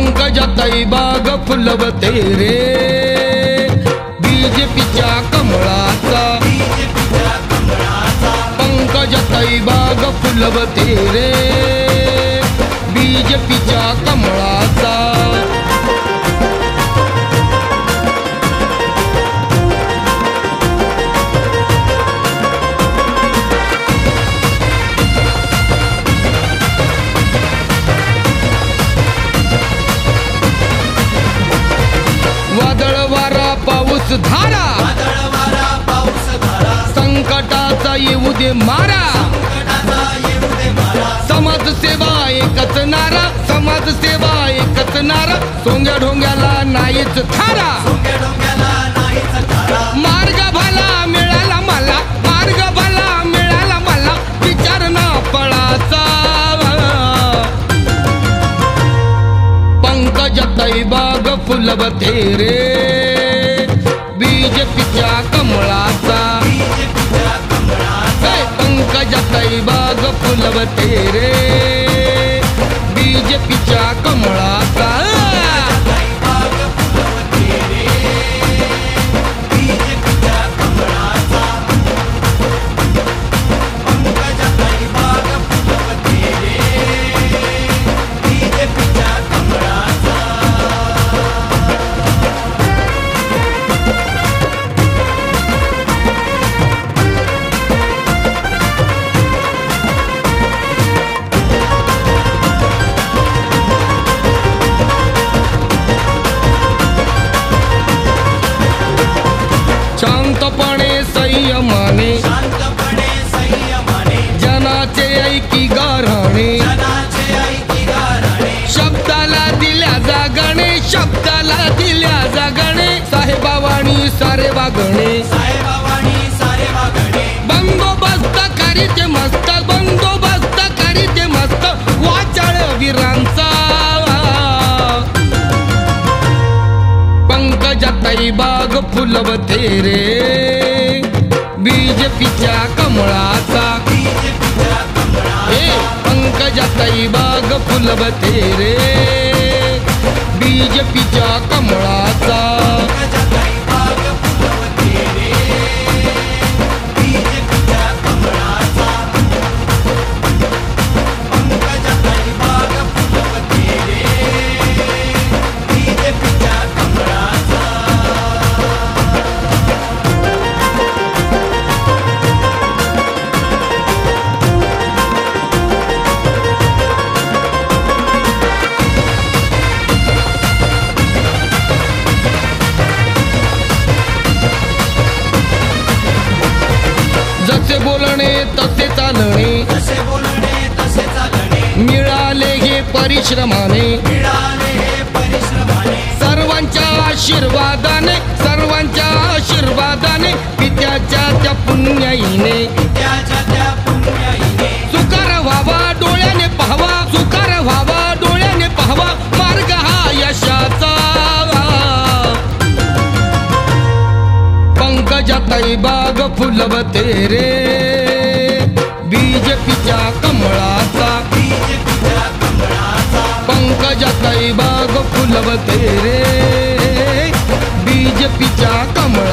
पंकजाताई बाग फुलवते रे बीजेपीच्या कमळाचा पंकजाताई बाग फुलवते रे बीजेपीच्या कमळाचा वादळ वारा पाऊस धारा संकटाचा येऊ दे मारा समाजसेवा एकच नारा समाजसेवा एकच नारा सोंग्या ढोंग्याला नाहीच थारा मार्ग भला मिळाला मला मार्ग भला मिळाला मला विचार ना पळाचा पंकजाताई बाग फुलवते रे बीजेपीच्या कमळाचा पंकजाताई बाग फुलवते रे बीजेपीच्या कमळाचा शांतपणे संयमाने जनाचे ऐकी गारहाणे शब्दाला दिल्या जागणे शब्दाला दिल्या जागणे साहेबावाणी सारे वागणे बंदोबस्त करीते मस्त बंदोबस्त करीते मस्त वाचाळ वीरांचा पंकजाताई बाग फुलवते रे बीजेपीच्या कमळाचा पंकजाताई बाग फुलवते रे बीजेपीच्या कमळाचा जसे बोलणे तसे चालणे मिळाले हे परिश्रमाने सर्वांच्या आशीर्वादाने पित्याच्या त्या पुण्याईने सुकार व्हावा डोळ्याने पाहावा सुकार व्हावा डोळ्याने पाहावा मार्ग हा यशाचा पंकजाताई बाग फुलवते रे बीजेपीच्या कमळाचा पंकजाताई बाग फुलवते रे बीजेपीच्या कमळाचा